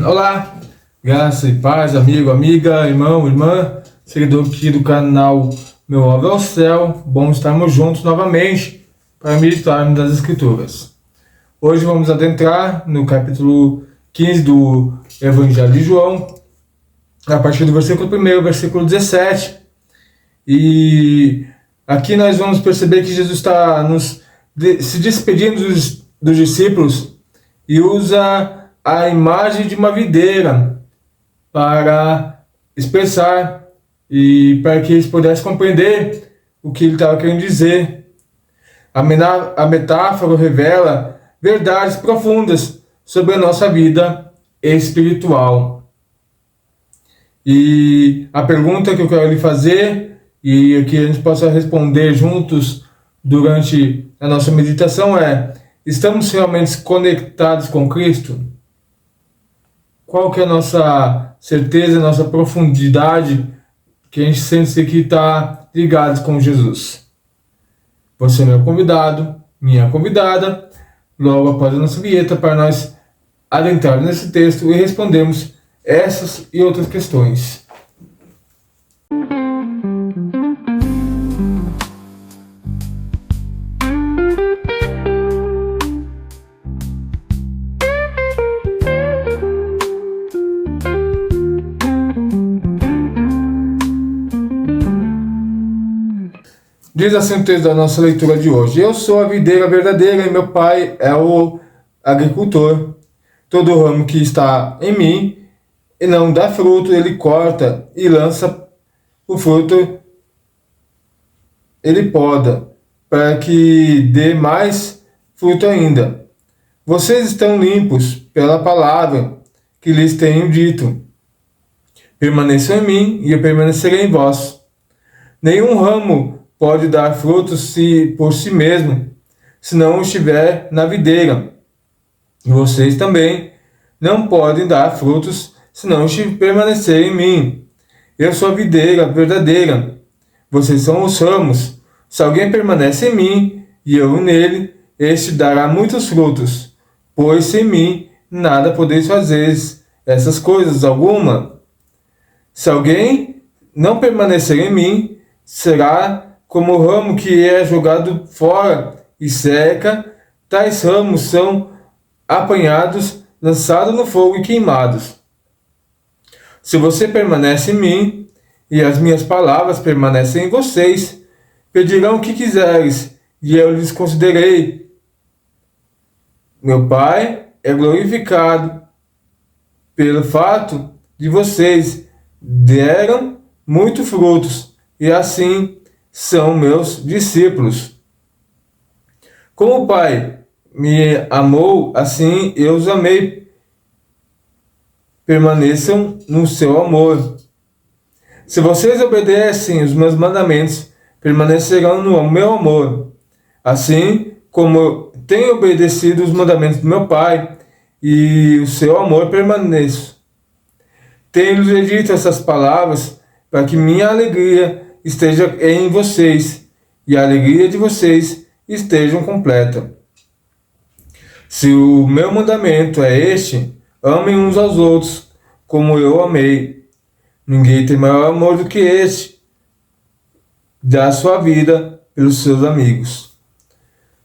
Olá, graça e paz, amigo, amiga, irmão, irmã, seguidor aqui do canal Meu Alvo ao Céu. Bom estarmos juntos novamente para meditarmos das Escrituras. Hoje vamos adentrar no capítulo 15 do Evangelho de João, a partir do versículo 1, versículo 17. E aqui nós vamos perceber que Jesus está se despedindo dos discípulos e usa a imagem de uma videira para expressar e para que eles pudessem compreender o que ele estava querendo dizer. A metáfora revela verdades profundas sobre a nossa vida espiritual. E a pergunta que eu quero lhe fazer e que a gente possa responder juntos durante a nossa meditação é: estamos realmente conectados com Cristo? Qual que é a nossa certeza, a nossa profundidade que a gente sente que está ligado com Jesus? Você é meu convidado, minha convidada, logo após a nossa vinheta, para nós adentrarmos nesse texto e respondermos essas e outras questões. Diz assim o texto da nossa leitura de hoje: eu sou a videira verdadeira e meu pai é o agricultor. Todo ramo que está em mim e não dá fruto, ele corta, e lança o fruto, ele poda, para que dê mais fruto ainda. Vocês estão limpos pela palavra que lhes tenho dito. Permaneçam em mim e eu permanecerei em vós. Nenhum ramo pode dar frutos por si mesmo, se não estiver na videira. E vocês também não podem dar frutos, se não permanecerem em mim. Eu sou a videira verdadeira, vocês são os ramos. Se alguém permanece em mim e eu nele, este dará muitos frutos, pois sem mim nada podeis fazer essas coisas alguma. Se alguém não permanecer em mim, será como o ramo que é jogado fora e seca. Tais ramos são apanhados, lançados no fogo e queimados. Se você permanece em mim e as minhas palavras permanecem em vocês, pedirão o que quiseres e eu lhes concederei. Meu Pai é glorificado pelo fato de vocês deram muitos frutos e assim são meus discípulos. Como o Pai me amou, assim eu os amei. Permaneçam no seu amor. Se vocês obedecem os meus mandamentos, permanecerão no meu amor. Assim como eu tenho obedecido os mandamentos do meu Pai, e o seu amor permaneço. Tenho-lhes dito essas palavras para que minha alegria esteja em vocês e a alegria de vocês esteja completa. Se o meu mandamento é este: amem uns aos outros como eu amei. Ninguém tem maior amor do que este, dar sua vida pelos seus amigos.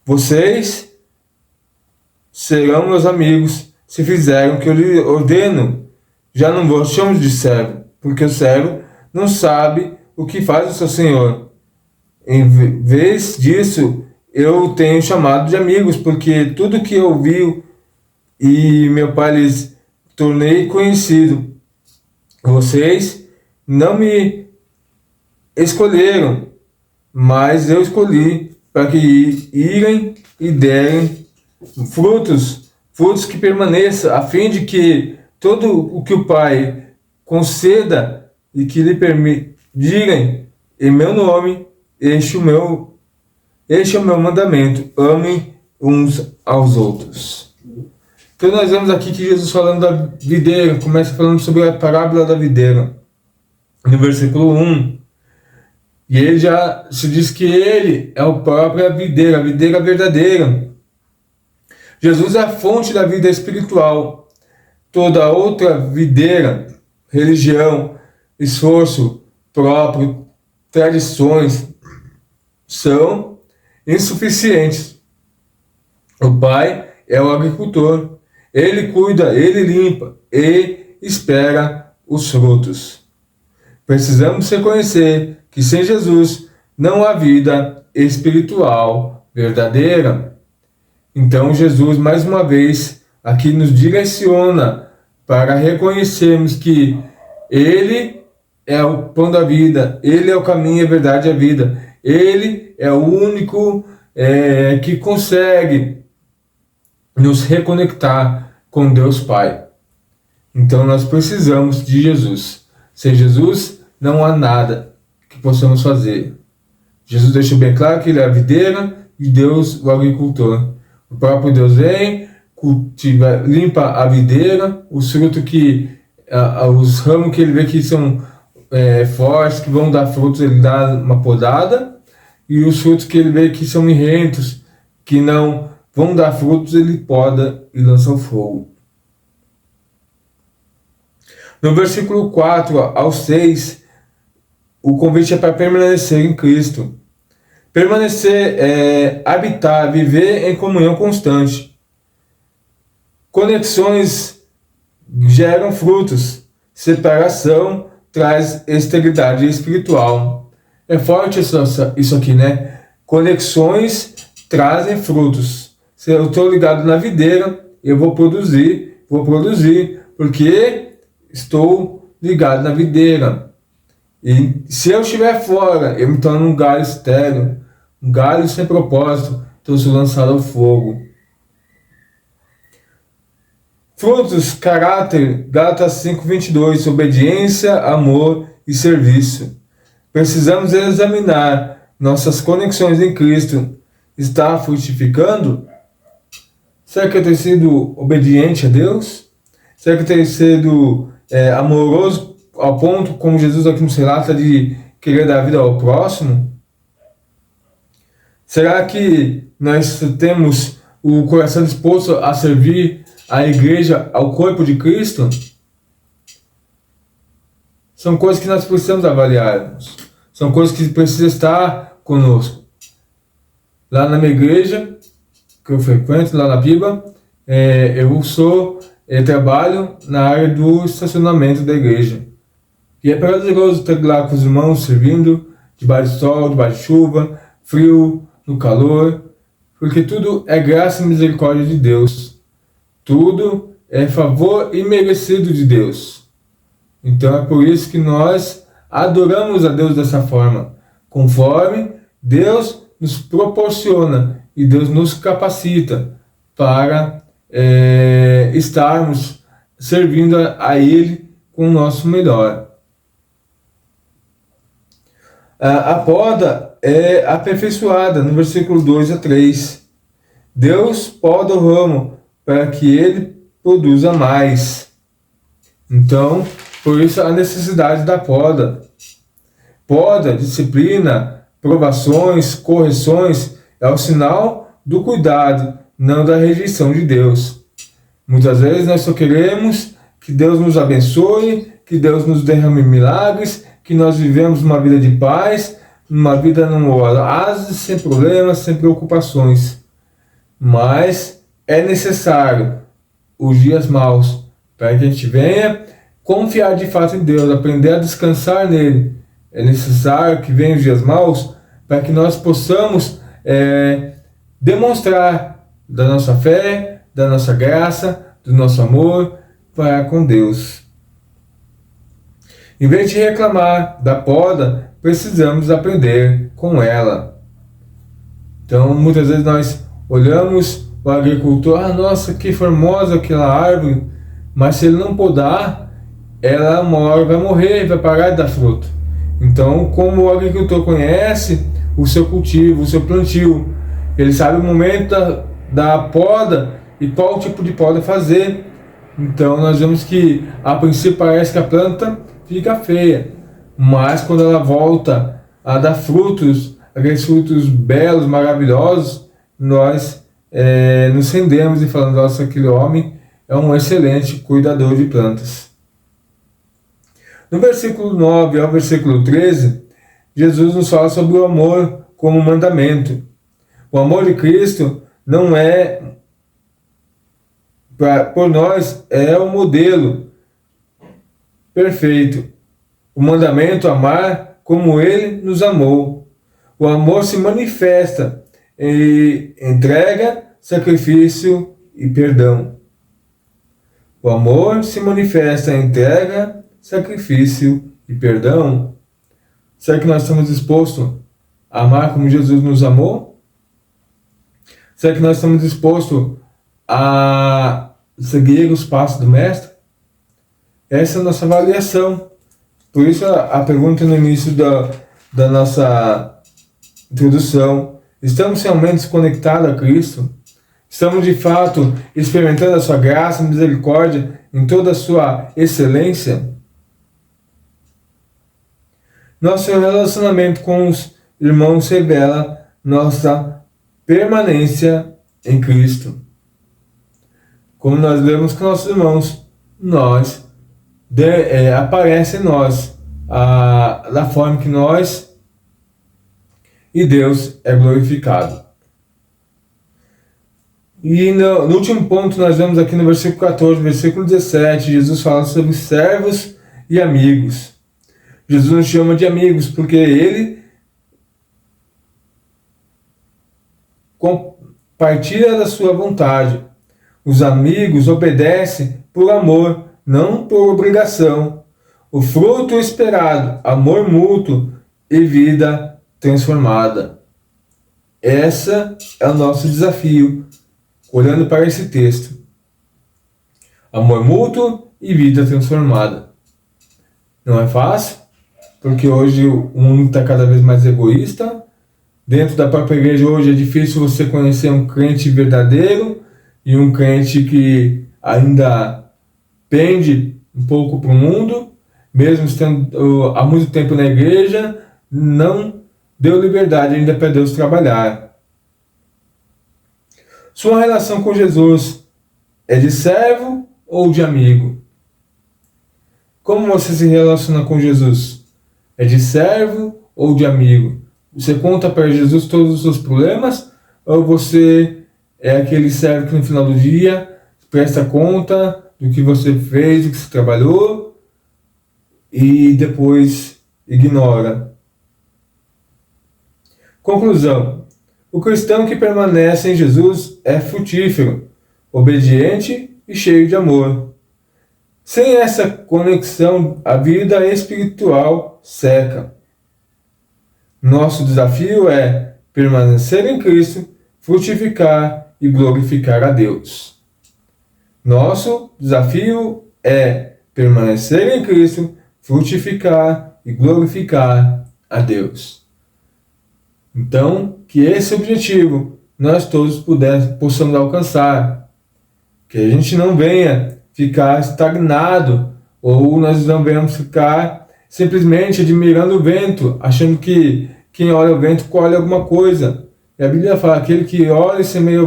Vocês serão meus amigos se fizerem o que eu lhe ordeno. Já não vos chamo de servo, porque o servo não sabe o que faz o seu senhor. Em vez disso, eu tenho chamado de amigos, porque tudo que eu vi e meu Pai lhes tornei conhecido. Vocês não me escolheram, mas eu escolhi para que irem e derem frutos que permaneçam, a fim de que todo o que o Pai conceda e que lhe direm em meu nome, este é o meu mandamento: amem uns aos outros. Então nós vemos aqui que Jesus, falando da videira, começa falando sobre a parábola da videira, no versículo 1. E ele já se diz que ele é o próprio a videira verdadeira. Jesus é a fonte da vida espiritual. toda outra videira, religião, esforço próprio, tradições, são insuficientes. O Pai é o agricultor. Ele cuida, ele limpa e espera os frutos. Precisamos reconhecer que sem Jesus não há vida espiritual verdadeira. Então Jesus, mais uma vez, aqui nos direciona para reconhecermos que Ele é o pão da vida, Ele é o caminho, a verdade e a vida. Ele é o único que consegue nos reconectar com Deus Pai. Então nós precisamos de Jesus. Sem Jesus não há nada que possamos fazer. Jesus deixou bem claro que Ele é a videira e Deus o agricultor. O próprio Deus vem, cultiva, limpa a videira, os frutos os ramos que Ele vê que são fortes, que vão dar frutos, Ele dá uma podada, e os frutos que Ele vê que são mirrentos, que não vão dar frutos, Ele poda e lança ao fogo. No versículo 4 ao 6, o convite é para permanecer em Cristo. Permanecer é habitar, viver em comunhão constante. Conexões geram frutos. Separação traz esterilidade espiritual. É forte isso aqui, né? Conexões trazem frutos. Se eu estou ligado na videira, eu vou produzir, porque estou ligado na videira. E se eu estiver fora, eu me torno um galho estéril, um galho sem propósito, então sou lançado ao fogo. Frutos, caráter, Gálatas 5:22, obediência, amor e serviço. Precisamos examinar nossas conexões em Cristo. Está frutificando? Será que eu tenho sido obediente a Deus? Será que eu tenho sido amoroso ao ponto, como Jesus aqui nos relata, de querer dar vida ao próximo? Será que nós temos o coração disposto a servir a igreja, ao corpo de Cristo? São coisas que nós precisamos avaliar. São coisas que precisam estar conosco. Lá na minha igreja, que eu frequento, lá na Piba, eu trabalho na área do estacionamento da igreja. E é prazeroso estar lá com os irmãos servindo, debaixo do sol, debaixo de chuva, frio, no calor, porque tudo é graça e misericórdia de Deus. Tudo é favor imerecido de Deus. Então é por isso que nós adoramos a Deus dessa forma, conforme Deus nos proporciona e Deus nos capacita para estarmos servindo a Ele com o nosso melhor. A poda é aperfeiçoada no versículo 2 a 3. Deus poda o ramo para que ele produza mais. Então, por isso a necessidade da poda. Poda, disciplina, provações, correções é o sinal do cuidado, não da rejeição de Deus. Muitas vezes nós só queremos que Deus nos abençoe, que Deus nos derrame milagres, que nós vivemos uma vida de paz, uma vida num oásis, sem problemas, sem preocupações. Mas é necessário os dias maus para que a gente venha confiar de fato em Deus, aprender a descansar nele. É necessário que venham os dias maus para que nós possamos demonstrar da nossa fé, da nossa graça, do nosso amor para com Deus. Em vez de reclamar da poda, precisamos aprender com ela. Então, muitas vezes nós olhamos o agricultor, nossa, que formosa aquela árvore, mas se ele não podar, ela uma hora vai morrer, vai parar de dar fruto. Então, como o agricultor conhece o seu cultivo, o seu plantio, ele sabe o momento da poda e qual tipo de poda fazer. Então, nós vemos que, a princípio, parece que a planta fica feia, mas quando ela volta a dar frutos, aqueles frutos belos, maravilhosos, nós nos rendemos e falamos, nossa, aquele homem é um excelente cuidador de plantas. No versículo 9 ao versículo 13, Jesus nos fala sobre o amor como mandamento. O amor de Cristo não é, por nós, é o modelo perfeito. O mandamento amar como Ele nos amou. O amor se manifesta em entrega, sacrifício e perdão. O amor se manifesta em entrega, sacrifício e perdão. Será que nós estamos dispostos a amar como Jesus nos amou? Será que nós estamos dispostos a seguir os passos do Mestre? Essa é a nossa avaliação. Por isso a pergunta no início da nossa introdução: estamos realmente conectados a Cristo? Estamos de fato experimentando a sua graça e misericórdia em toda a sua excelência? Nosso relacionamento com os irmãos revela nossa permanência em Cristo. Como nós lemos com nossos irmãos, aparece em nós da forma que nós e Deus é glorificado. E no último ponto nós vemos aqui no versículo 14, versículo 17, Jesus fala sobre servos e amigos. Jesus nos chama de amigos porque Ele compartilha da sua vontade. Os amigos obedecem por amor, não por obrigação. O fruto esperado, amor mútuo e vida transformada. Esse é o nosso desafio, olhando para esse texto. Amor mútuo e vida transformada. Não é fácil, porque hoje o mundo está cada vez mais egoísta. Dentro da própria igreja hoje é difícil você conhecer um crente verdadeiro e um crente que ainda pende um pouco para o mundo, mesmo estando há muito tempo na igreja, não deu liberdade ainda para Deus trabalhar. Sua relação com Jesus é de servo ou de amigo? Como você se relaciona com Jesus? É de servo ou de amigo? Você conta para Jesus todos os seus problemas? Ou você é aquele servo que no final do dia presta conta do que você fez, do que você trabalhou e depois ignora? Conclusão: o cristão que permanece em Jesus é frutífero, obediente e cheio de amor. Sem essa conexão, a vida espiritual seca. Nosso desafio é permanecer em Cristo, frutificar e glorificar a Deus. Nosso desafio é permanecer em Cristo, frutificar e glorificar a Deus. Então, que esse objetivo nós todos possamos alcançar. Que a gente não venha ficar estagnado, ou nós não venhamos ficar simplesmente admirando o vento, achando que quem olha o vento colhe alguma coisa. E a Bíblia fala: aquele que olha e semeia,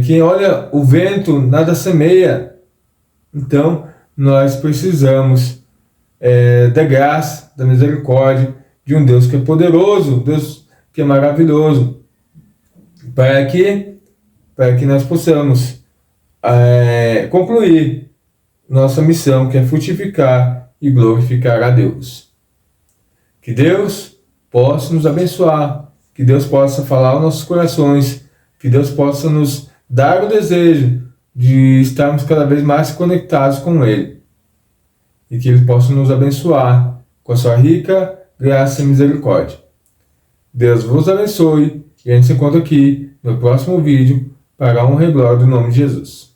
quem olha o vento nada semeia. Então, nós precisamos da graça, da misericórdia de um Deus que é poderoso, Deus que é maravilhoso, para que nós possamos concluir nossa missão, que é frutificar e glorificar a Deus. Que Deus possa nos abençoar, que Deus possa falar aos nossos corações, que Deus possa nos dar o desejo de estarmos cada vez mais conectados com Ele, e que Ele possa nos abençoar com a sua rica graça e misericórdia. Deus vos abençoe, e a gente se encontra aqui no próximo vídeo para a honra e glória do nome de Jesus.